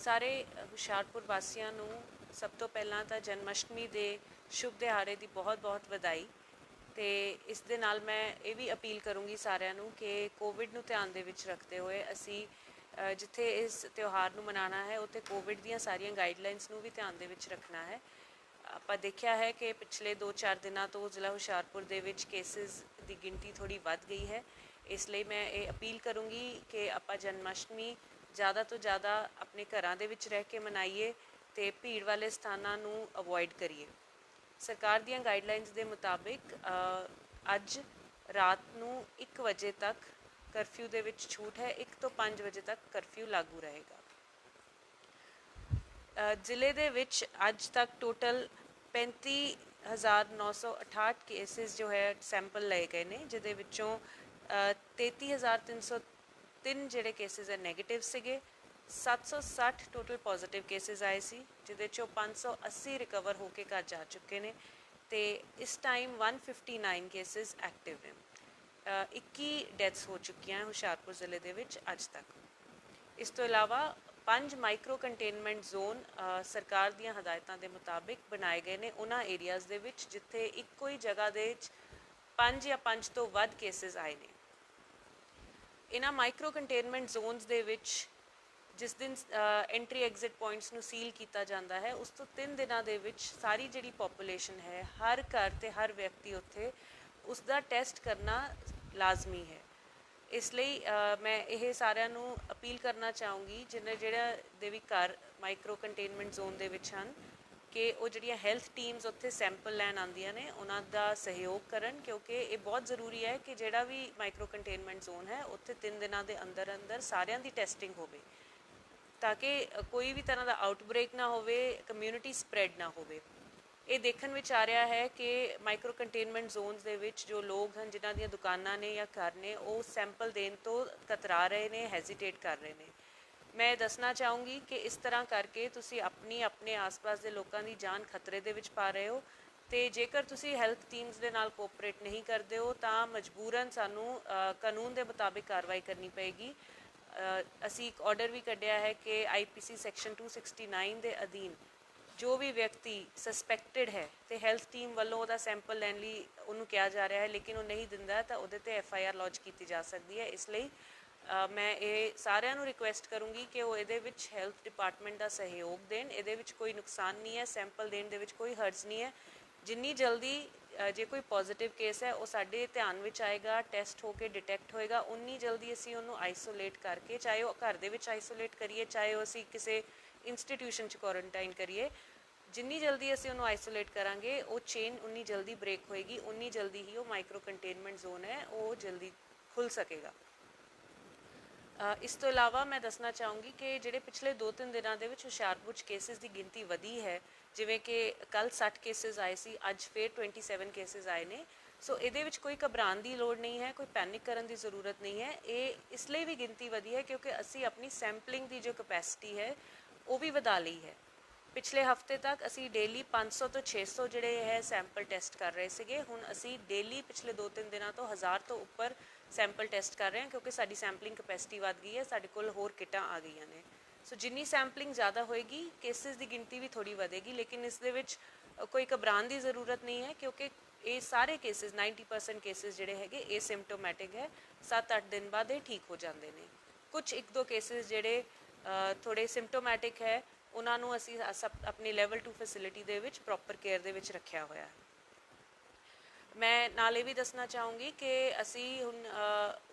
ਸਾਰੇ ਹੁਸ਼ਿਆਰਪੁਰ ਵਾਸੀਆਂ ਨੂੰ ਸਭ ਤੋਂ ਪਹਿਲਾਂ ਤਾਂ ਜਨਮਸ਼ਟਮੀ ਦੇ ਸ਼ੁਭ ਦਿਹਾੜੇ ਦੀ ਬਹੁਤ-ਬਹੁਤ ਵਧਾਈ। ਤੇ ਇਸ ਦੇ ਨਾਲ ਮੈਂ ਇਹ ਵੀ ਅਪੀਲ ਕਰੂੰਗੀ ਸਾਰਿਆਂ ਨੂੰ ਕਿ ਕੋਵਿਡ ਨੂੰ ਧਿਆਨ ਦੇ ਵਿੱਚ ਰੱਖਦੇ ਹੋਏ ਅਸੀਂ ਜਿੱਥੇ ਇਸ ਤਿਉਹਾਰ ਨੂੰ ਮਨਾਉਣਾ ਹੈ ਉੱਥੇ ਕੋਵਿਡ ਦੀਆਂ ਸਾਰੀਆਂ ਗਾਈਡਲਾਈਨਸ ਨੂੰ ਵੀ ਧਿਆਨ ਦੇ ਵਿੱਚ ਰੱਖਣਾ ਹੈ। ਆਪਾਂ ਦੇਖਿਆ ਹੈ ਕਿ ਪਿਛਲੇ 2-4 ਦਿਨਾਂ ਤੋਂ ਜ਼ਿਲ੍ਹਾ ਹੁਸ਼ਿਆਰਪੁਰ ਦੇ ਵਿੱਚ ਕੇਸਿਸ ਦੀ ਗਿਣਤੀ ਥੋੜੀ ਵੱਧ ਗਈ ਹੈ। ਇਸ ਲਈ ਮੈਂ ਇਹ ਅਪੀਲ ਕਰੂੰਗੀ ਕਿ ਆਪਾਂ ਜਨਮਸ਼ਟਮੀ ज़्यादा तो ज़्यादा अपने घरां दे विच रह के मनाइए ते भीड़ वाले स्थानां नूं अवॉइड करिए। सरकार दीयां गाइडलाइनस दे मुताबिक अज रात नूं 1 वजे तक करफ्यू दे विच छूट है। 1 तो 5 वजे तक करफ्यू लागू रहेगा। ਜ਼ਿਲ੍ਹੇ ਦੇ ਵਿੱਚ ਅੱਜ तक टोटल 35,968 केसिस जो है सैंपल लए गए ने, जिहदे विचों 33,303 ਜਿਹੜੇ केसिस है नैगेटिव ਸੀਗੇ। 760 टोटल पॉजिटिव केसिस आए सी, जिहदे चों 580 रिकवर होके घर जा चुके ने ते इस टाइम 159 केसिस एक्टिव ने। 21 डेथ्स हो चुकी हैं हुशियारपुर ज़िले दे विच अज तक। इस तो इलावा 5 माइक्रो कंटेनमेंट जोन सरकार दीयां हदायतां दे मुताबिक बनाए गए ने उन्हां एरियाज़ दे विच जिथे इक्को ही जगह दे 5 या 5 तो वध केसिस आए ने। इन्हां माइक्रो कंटेनमेंट जोन्स दे विच जिस दिन एंट्री एग्जिट पॉइंट्स नूं सील किया जाता है उस तो 3 दिनों दे विच सारी जिहड़ी पॉपूलेशन है हर घर ते हर व्यक्ति उत्थे उसका टेस्ट करना लाजमी है। इसलिए मैं ये सारिਆਂ ਨੂੰ अपील करना चाहूँगी जिन्हें ਜਿਹੜਾ ਦੇ ਵੀ घर माइक्रो कंटेनमेंट जोन ਦੇ ਵਿੱਚ ਹਨ कि वो ਜਿਹੜੀਆਂ ਹੈਲਥ ਟੀਮਸ ਉੱਥੇ ਸੈਂਪਲ ਲੈਣ ਆਉਂਦੀਆਂ ਨੇ ਉਹਨਾਂ ਦਾ ਸਹਿਯੋਗ ਕਰਨ, ਕਿਉਂਕਿ ਇਹ ਬਹੁਤ ਜ਼ਰੂਰੀ ਹੈ ਕਿ ਜਿਹੜਾ ਵੀ ਮਾਈਕਰੋ ਕੰਟੇਨਮੈਂਟ ਜ਼ੋਨ ਹੈ ਉੱਥੇ 3 ਦਿਨਾਂ ਦੇ ਅੰਦਰ ਅੰਦਰ ਸਾਰਿਆਂ ਦੀ ਟੈਸਟਿੰਗ ਹੋਵੇ ਤਾਂ ਕਿ ਕੋਈ ਵੀ ਤਰ੍ਹਾਂ ਦਾ ਆਊਟਬ੍ਰੇਕ ਨਾ ਹੋਵੇ, ਕਮਿਊਨਿਟੀ ਸਪਰੈਡ ਨਾ ਹੋਵੇ। ਇਹ ਦੇਖਣ ਵਿੱਚ ਆ ਰਿਹਾ ਹੈ ਕਿ ਮਾਈਕਰੋ ਕੰਟੇਨਮੈਂਟ ਜ਼ੋਨਸ ਦੇ ਵਿੱਚ ਜੋ ਲੋਕ ਹਨ ਜਿਨ੍ਹਾਂ ਦੀਆਂ ਦੁਕਾਨਾਂ ਨੇ ਜਾਂ ਘਰ ਨੇ ਉਹ ਸੈਂਪਲ ਦੇਣ ਤੋਂ ਕਤਰਾ ਰਹੇ ਨੇ, ਹੈਜ਼ੀਟੇਟ ਕਰ ਰਹੇ ਨੇ। मैं दसना चाहूँगी कि इस तरह करके तुसी अपने आस पास के लोगों की जान खतरे दे विच पा रहे हो तो जेकर तुसी हेल्थ टीम्स दे नाल कोऑपरेट नहीं करते हो तो मजबूरन सानू कानून के मुताबिक कार्रवाई करनी पेगी। असी एक ऑर्डर भी कढ़िया है कि IPC सैक्शन 269 के अधीन जो भी व्यक्ति सस्पैक्टेड है तो हेल्थ टीम वालों उसका सैंपल लैन लई उन्होंने कहा जा रहा है लेकिन वो नहीं दिंदा तो उहदे ते FIR लॉन्च की जा सकती है। इसलिए मैं ये सारिਆਂ ਨੂੰ रिक्वेस्ट करूँगी कि वो ये हैल्थ डिपार्टमेंट का सहयोग देन। ये कोई नुकसान नहीं है, सैंपल देने दे विच कोई हर्ज नहीं है। जिन्नी जल्दी जे कोई पॉजिटिव केस है वो साडे ध्यान में आएगा, टेस्ट होके डिटैक्ट होएगा, उन्नी जल्दी असी उन्होंने आइसोलेट करके चाहे वो घर दे विच आइसोलेट करिए चाहे वो असी किसी इंस्टीट्यूशन च क्वारंटाइन करिए, जिन्नी जल्दी असी उन्होंने आइसोलेट करांगे वो चेन उन्नी जल्दी ब्रेक होएगी, उन्नी जल्दी ही वो माइक्रो कंटेनमेंट जोन है वो जल्दी खुल सकेगा। इस तो इलावा मैं दसना चाहूँगी कि ਜਿਹੜੇ पिछले 2-3 ਦਿਨਾਂ ਦੇ ਵਿੱਚ ਹੁਸ਼ਿਆਰਪੁਰ 'ਚ केसिस की गिनती ਵਧੀ है, ਜਿਵੇਂ कि कल 60 केसिस आए सी, ਅੱਜ फिर 27 केसिस आए ने। सो ਇਹਦੇ ਵਿੱਚ ਕੋਈ ਘਬਰਾਉਣ ਦੀ ਲੋੜ नहीं है, कोई पैनिक करने की ज़रूरत नहीं है। ये इसलिए भी गिनती ਵਧੀ है क्योंकि असी अपनी सैंपलिंग की जो कैपेसिटी है वो भी ਵਧਾ ਲਈ है। पिछले हफ्ते तक असी डेली 500 तो 600 ਜਿਹੜੇ है सैंपल टेस्ट कर रहे ਸੀਗੇ, ਹੁਣ ਅਸੀਂ डेली पिछले 2-3 ਦਿਨਾਂ ਤੋਂ 1000 ਤੋਂ ਉੱਪਰ सैंपल टेस्ट कर रहे हैं क्योंकि साड़ी सैंपलिंग कैपेसिटी बढ़ गई है, साढ़े कोल होर किटां आ गई ने। सो जिन्नी सैंपलिंग ज़्यादा होएगी केसिस की गिनती भी थोड़ी बढ़ेगी, लेकिन इस दे विच कोई घबराने की ज़रूरत नहीं है क्योंकि ये सारे केसिस 90% केसिस जिहड़े हैगे एसिम्पटोमैटिक है, 7-8 दिन बाद ये ठीक हो जाते हैं। कुछ 1-2 केसिस जिहड़े थोड़े सिम्पटोमैटिक है उन्होंने असी अपनी लैवल 2 फैसिलिटी दे विच प्रॉपर केयर दे विच रखा होया है। मैं नाल ये भी दसना चाहूँगी कि असी हुण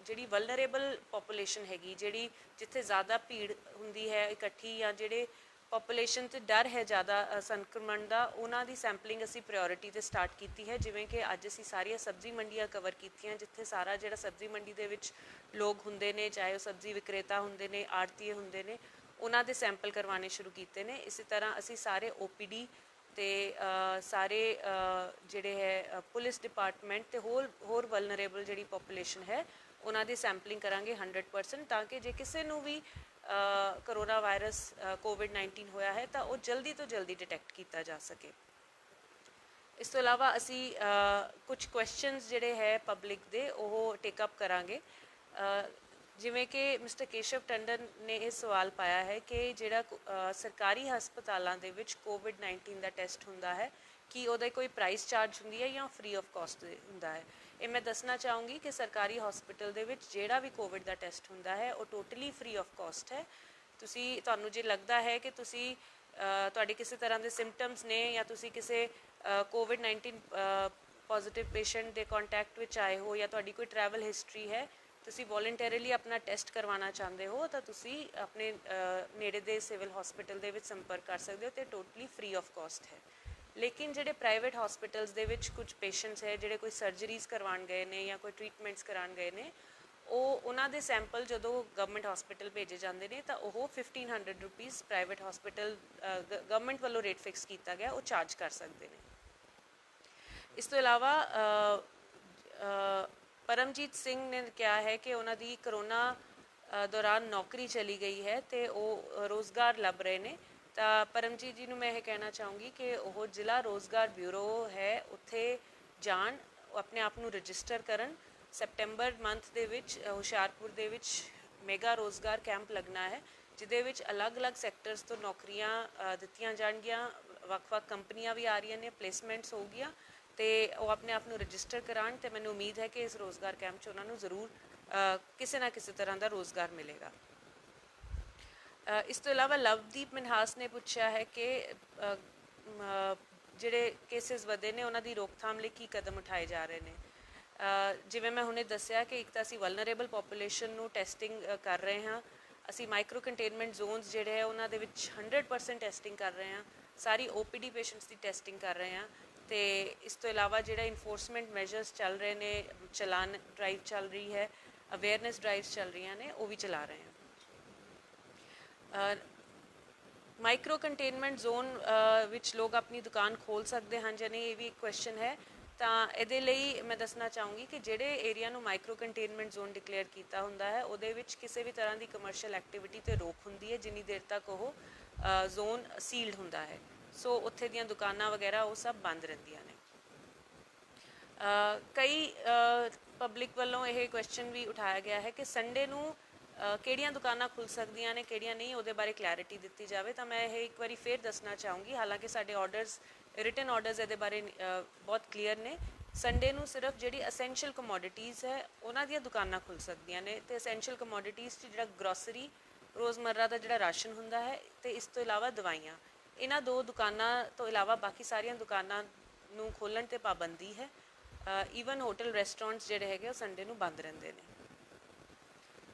जिहड़ी वलनरेबल पॉपूलेशन हैगी, जिहड़ी जिथे ज़्यादा भीड़ हुंदी है इकट्ठी या जिहड़े पॉपूलेशन ते डर है ज़्यादा संक्रमण का, उन्हां दी सैंपलिंग असी प्रायोरिटी ते स्टार्ट की है। जिवें कि अज असी सारिया सब्जी मंडियां कवर कीतियां जिथे सारा जिहड़ा सब्जी मंडी दे विच लोग हुंदे ने, चाहे वो सब्जी विक्रेता हुंदे ने, आड़तीए हुंदे ने, उन्हां दे सैंपल करवाने शुरू कीते ने। इसी तरह असी सारे OPD ਤੇ ਸਾਰੇ ਜਿਹੜੇ ਹੈ ਪੁਲਿਸ ਡਿਪਾਰਟਮੈਂਟ ਤੇ ਹੋਰ ਵਲਨਰੇਬਲ ਜਿਹੜੀ ਪੋਪੂਲੇਸ਼ਨ ਹੈ ਉਹਨਾਂ ਦੀ ਸੈਂਪਲਿੰਗ ਕਰਾਂਗੇ 100% ਤਾਂ ਕਿ ਜੇ ਕਿਸੇ ਨੂੰ ਵੀ ਕਰੋਨਾ ਵਾਇਰਸ COVID-19 ਹੋਇਆ ਹੈ ਤਾਂ ਉਹ ਜਲਦੀ ਤੋਂ ਜਲਦੀ ਡਿਟੈਕਟ ਕੀਤਾ ਜਾ ਸਕੇ। ਇਸ ਤੋਂ ਇਲਾਵਾ ਅਸੀਂ ਕੁਝ ਕੁਐਸਚਨਸ ਜਿਹੜੇ ਹੈ ਪਬਲਿਕ ਦੇ ਉਹ ਟੇਕ ਅਪ ਕਰਾਂਗੇ। ਜਿਵੇਂ ਕਿ ਮਿਸਟਰ ਕੇਸ਼ਵ ਟੰਡਨ ਨੇ ਇਹ ਸਵਾਲ ਪਾਇਆ ਹੈ ਕਿ ਜਿਹੜਾ ਸਰਕਾਰੀ ਹਸਪਤਾਲਾਂ ਦੇ ਵਿੱਚ ਕੋਵਿਡ-19 ਦਾ ਟੈਸਟ ਹੁੰਦਾ ਹੈ ਕਿ ਉਹਦਾ ਕੋਈ ਪ੍ਰਾਈਸ ਚਾਰਜ ਹੁੰਦੀ ਹੈ ਜਾਂ ਫ੍ਰੀ ਆਫ ਕਾਸਟ ਹੁੰਦਾ ਹੈ। ਇਹ ਮੈਂ ਦੱਸਣਾ ਚਾਹੂੰਗੀ ਕਿ ਸਰਕਾਰੀ ਹਸਪੀਟਲ ਦੇ ਵਿੱਚ ਜਿਹੜਾ ਵੀ ਕੋਵਿਡ ਦਾ ਟੈਸਟ ਹੁੰਦਾ ਹੈ ਉਹ ਟੋਟਲੀ ਫ੍ਰੀ ਆਫ ਕਾਸਟ ਹੈ। ਤੁਹਾਨੂੰ ਜੇ ਲੱਗਦਾ ਹੈ ਕਿ ਤੁਸੀਂ ਤੁਹਾਡੇ ਕਿਸੇ ਤਰ੍ਹਾਂ ਦੇ ਸਿੰਪਟਮਸ ਨੇ ਜਾਂ ਤੁਸੀਂ ਕਿਸੇ ਕੋਵਿਡ-19 ਪੋਜ਼ਿਟਿਵ ਪੇਸ਼ੈਂਟ ਦੇ ਕੰਟੈਕਟ ਵਿੱਚ ਆਏ ਹੋ ਜਾਂ ਤੁਹਾਡੀ ਕੋਈ ਟਰੈਵਲ ਹਿਸਟਰੀ ਹੈ, ਤੁਸੀਂ ਵੋਲੰਟਰੀਲੀ ਆਪਣਾ ਟੈਸਟ ਕਰਵਾਉਣਾ ਚਾਹੁੰਦੇ ਹੋ ਤਾਂ ਤੁਸੀਂ ਆਪਣੇ ਨੇੜੇ ਦੇ ਸਿਵਲ ਹਸਪੀਟਲ ਦੇ ਵਿੱਚ ਸੰਪਰਕ ਕਰ ਸਕਦੇ ਹੋ ਤੇ ਟੋਟਲੀ ਫ੍ਰੀ ਆਫ ਕਾਸਟ ਹੈ। ਲੇਕਿਨ ਜਿਹੜੇ ਪ੍ਰਾਈਵੇਟ ਹਸਪੀਟਲਸ ਦੇ ਵਿੱਚ ਕੁਝ ਪੇਸ਼ੈਂਟਸ ਹੈ ਜਿਹੜੇ ਕੋਈ ਸਰਜਰੀਜ਼ ਕਰਵਾਉਣ ਗਏ ਨੇ ਜਾਂ ਕੋਈ ਟ੍ਰੀਟਮੈਂਟਸ ਕਰਾਉਣ ਗਏ ਨੇ, ਉਹਨਾਂ ਦੇ ਸੈਂਪਲ ਜਦੋਂ ਗਵਰਨਮੈਂਟ ਹਸਪੀਟਲ ਭੇਜੇ ਜਾਂਦੇ ਨੇ ਤਾਂ ਉਹ 1500 ਰੁਪੀਜ਼ ਪ੍ਰਾਈਵੇਟ ਹਸਪੀਟਲ ਗਵਰਨਮੈਂਟ ਵੱਲੋਂ ਰੇਟ ਫਿਕਸ ਕੀਤਾ ਗਿਆ ਉਹ ਚਾਰਜ ਕਰ ਸਕਦੇ ਨੇ। ਇਸ ਤੋਂ ਇਲਾਵਾ ਪਰਮਜੀਤ ਸਿੰਘ ਨੇ ਕਿਹਾ ਹੈ ਕਿ ਉਹਨਾਂ ਦੀ ਕਰੋਨਾ ਦੌਰਾਨ ਨੌਕਰੀ ਚਲੀ ਗਈ ਹੈ ਤੇ ਉਹ ਰੋਜ਼ਗਾਰ ਲੱਭ ਰਹੇ ਨੇ। ਤਾਂ ਪਰਮਜੀਤ ਜੀ ਨੂੰ ਮੈਂ ਇਹ ਕਹਿਣਾ ਚਾਹੂੰਗੀ ਕਿ ਉਹ ਜ਼ਿਲ੍ਹਾ ਰੋਜ਼ਗਾਰ ਬਿਊਰੋ ਹੈ ਉੱਥੇ ਜਾਣ, ਆਪਣੇ ਆਪ ਨੂੰ ਰਜਿਸਟਰ ਕਰਨ। ਸੈਪਟੈਂਬਰ ਮੰਥ ਦੇ ਵਿੱਚ ਹੁਸ਼ਿਆਰਪੁਰ ਦੇ ਵਿੱਚ ਮੈਗਾ ਰੋਜ਼ਗਾਰ ਕੈਂਪ ਲੱਗਣਾ ਹੈ ਜਿਹਦੇ ਵਿੱਚ ਅਲੱਗ-ਅਲੱਗ ਸੈਕਟਰਸ ਤੋਂ ਨੌਕਰੀਆਂ ਦਿੱਤੀਆਂ ਜਾਣਗੀਆਂ, ਵੱਖ-ਵੱਖ ਕੰਪਨੀਆਂ ਵੀ ਆ ਰਹੀਆਂ ਨੇ, ਪਲੇਸਮੈਂਟਸ ਹੋ ਗਈਆਂ ਤੇ ਉਹ ਆਪਣੇ ਆਪ ਨੂੰ ਰਜਿਸਟਰ ਕਰਾਉਣ ਤੇ ਮੈਨੂੰ ਉਮੀਦ ਹੈ ਕਿ ਇਸ ਰੋਜ਼ਗਾਰ ਕੈਂਪ 'ਚ ਉਹਨਾਂ ਨੂੰ ਜ਼ਰੂਰ ਕਿਸੇ ਨਾ ਕਿਸੇ ਤਰ੍ਹਾਂ ਦਾ ਰੋਜ਼ਗਾਰ ਮਿਲੇਗਾ। ਇਸ ਤੋਂ ਇਲਾਵਾ ਲਵਦੀਪ ਮਨਹਾਸ ਨੇ ਪੁੱਛਿਆ ਹੈ ਕਿ ਜਿਹੜੇ ਕੇਸਿਸ ਵਧੇ ਨੇ ਉਹਨਾਂ ਦੀ ਰੋਕਥਾਮ ਲਈ ਕੀ ਕਦਮ ਉਠਾਏ ਜਾ ਰਹੇ ਨੇ। ਜਿਵੇਂ ਮੈਂ ਹੁਣੇ ਦੱਸਿਆ ਕਿ ਇੱਕ ਤਾਂ ਅਸੀਂ ਵਲਨਰੇਬਲ ਪੋਪੂਲੇਸ਼ਨ ਨੂੰ ਟੈਸਟਿੰਗ ਕਰ ਰਹੇ ਹਾਂ, ਅਸੀਂ ਮਾਈਕਰੋ ਕੰਟੇਨਮੈਂਟ ਜ਼ੋਨਸ ਜਿਹੜੇ ਹੈ ਉਹਨਾਂ ਦੇ ਵਿੱਚ 100% ਟੈਸਟਿੰਗ ਕਰ ਰਹੇ ਹਾਂ, ਸਾਰੀ OPD ਪੇਸ਼ੈਂਟਸ ਦੀ ਟੈਸਟਿੰਗ ਕਰ ਰਹੇ ਹਾਂ ਤੇ ਇਸ ਤੋਂ ਇਲਾਵਾ ਜਿਹੜਾ ਇਨਫੋਰਸਮੈਂਟ ਮੈਜਰਸ ਚੱਲ ਰਹੇ ਨੇ, ਚਲਾਨ ਡਰਾਈਵ ਚੱਲ ਰਹੀ ਹੈ, ਅਵੇਅਰਨੈਸ ਡਰਾਈਵਸ ਚੱਲ ਰਹੀਆਂ ਨੇ, ਉਹ ਵੀ ਚਲਾ ਰਹੇ ਹਾਂ। ਮਾਈਕਰੋ ਕੰਟੇਨਮੈਂਟ ਜ਼ੋਨ ਵਿੱਚ ਲੋਕ ਆਪਣੀ ਦੁਕਾਨ ਖੋਲ੍ਹ ਸਕਦੇ ਹਨ ਜਾਂ ਨਹੀਂ, ਇਹ ਵੀ ਇੱਕ ਕੁਐਸਚਨ ਹੈ। ਤਾਂ ਇਹਦੇ ਲਈ ਮੈਂ ਦੱਸਣਾ ਚਾਹੂੰਗੀ ਕਿ ਜਿਹੜੇ ਏਰੀਆ ਨੂੰ ਮਾਈਕਰੋ ਕੰਟੇਨਮੈਂਟ ਜ਼ੋਨ ਡਿਕਲੇਅਰ ਕੀਤਾ ਹੁੰਦਾ ਹੈ ਉਹਦੇ ਵਿੱਚ ਕਿਸੇ ਵੀ ਤਰ੍ਹਾਂ ਦੀ ਕਮਰਸ਼ੀਅਲ ਐਕਟੀਵਿਟੀ 'ਤੇ ਰੋਕ ਹੁੰਦੀ ਹੈ ਜਿੰਨੀ ਦੇਰ ਤੱਕ ਉਹ ਜ਼ੋਨ ਸੀਲਡ ਹੁੰਦਾ ਹੈ। ਸੋ ਉੱਥੇ ਦੀਆਂ ਦੁਕਾਨਾਂ ਵਗੈਰਾ ਉਹ ਸਭ ਬੰਦ ਰਹਿੰਦੀਆਂ ਨੇ। ਕਈ ਪਬਲਿਕ ਵੱਲੋਂ ਇਹ ਕੁਐਸਚਨ ਵੀ ਉਠਾਇਆ ਗਿਆ ਹੈ ਕਿ ਸੰਡੇ ਨੂੰ ਕਿਹੜੀਆਂ ਦੁਕਾਨਾਂ ਖੁੱਲ੍ਹ ਸਕਦੀਆਂ ਨੇ, ਕਿਹੜੀਆਂ ਨਹੀਂ, ਉਹਦੇ ਬਾਰੇ ਕਲੈਰਿਟੀ ਦਿੱਤੀ ਜਾਵੇ। ਤਾਂ ਮੈਂ ਇਹ ਇੱਕ ਵਾਰੀ ਫਿਰ ਦੱਸਣਾ ਚਾਹੂੰਗੀ, ਹਾਲਾਂਕਿ ਸਾਡੇ ਆਰਡਰਸ, ਰਿਟਨ ਆਰਡਰਸ ਇਹਦੇ ਬਾਰੇ ਬਹੁਤ ਕਲੀਅਰ ਨੇ। ਸੰਡੇ ਨੂੰ ਸਿਰਫ ਜਿਹੜੀ ਅਸੈਂਸ਼ੀਅਲ ਕਮੋਡਿਟੀਜ਼ ਹੈ ਉਹਨਾਂ ਦੀਆਂ ਦੁਕਾਨਾਂ ਖੁੱਲ੍ਹ ਸਕਦੀਆਂ ਨੇ ਤੇ ਅਸੈਂਸ਼ੀਅਲ ਕਮੋਡਿਟੀਜ਼ 'ਚ ਜਿਹੜਾ ਗਰੋਸਰੀ, ਰੋਜ਼ਮर्रा ਦਾ ਜਿਹੜਾ ਰਾਸ਼ਨ ਹੁੰਦਾ ਹੈ ਤੇ ਇਸ ਤੋਂ ਇਲਾਵਾ ਦਵਾਈਆਂ, ਇਹਨਾਂ ਦੋ ਦੁਕਾਨਾਂ ਤੋਂ ਇਲਾਵਾ ਬਾਕੀ ਸਾਰੀਆਂ ਦੁਕਾਨਾਂ ਨੂੰ ਖੋਲ੍ਹਣ 'ਤੇ ਪਾਬੰਦੀ ਹੈ। ਈਵਨ ਹੋਟਲ ਰੈਸਟੋਰੈਂਟਸ ਜਿਹੜੇ ਹੈਗੇ ਉਹ ਸੰਡੇ ਨੂੰ ਬੰਦ ਰਹਿੰਦੇ ਨੇ।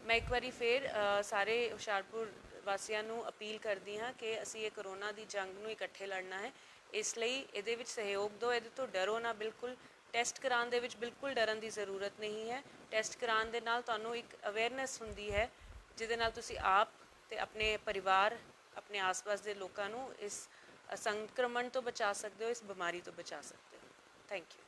ਮੈਂ ਇੱਕ ਵਾਰੀ ਫਿਰ ਸਾਰੇ ਹੁਸ਼ਿਆਰਪੁਰ ਵਾਸੀਆਂ ਨੂੰ ਅਪੀਲ ਕਰਦੀ ਹਾਂ ਕਿ ਅਸੀਂ ਇਹ ਕਰੋਨਾ ਦੀ ਜੰਗ ਨੂੰ ਇਕੱਠੇ ਲੜਨਾ ਹੈ, ਇਸ ਲਈ ਇਹਦੇ ਵਿੱਚ ਸਹਿਯੋਗ ਦਿਓ, ਇਹਦੇ ਤੋਂ ਡਰੋ ਨਾ ਬਿਲਕੁਲ। ਟੈਸਟ ਕਰਾਉਣ ਦੇ ਵਿੱਚ ਬਿਲਕੁਲ ਡਰਨ ਦੀ ਜ਼ਰੂਰਤ ਨਹੀਂ ਹੈ। ਟੈਸਟ ਕਰਾਉਣ ਦੇ ਨਾਲ ਤੁਹਾਨੂੰ ਇੱਕ ਅਵੇਅਰਨੈਸ ਹੁੰਦੀ ਹੈ ਜਿਹਦੇ ਨਾਲ ਤੁਸੀਂ ਆਪ ਤੇ ਆਪਣੇ ਪਰਿਵਾਰ, ਆਪਣੇ ਆਸ-ਪਾਸ ਦੇ ਲੋਕਾਂ ਨੂੰ ਇਸ ਸੰਕਰਮਣ ਤੋਂ ਬਚਾ ਸਕਦੇ ਹੋ, ਇਸ ਬਿਮਾਰੀ ਤੋਂ ਬਚਾ ਸਕਦੇ ਹੋ। Thank you.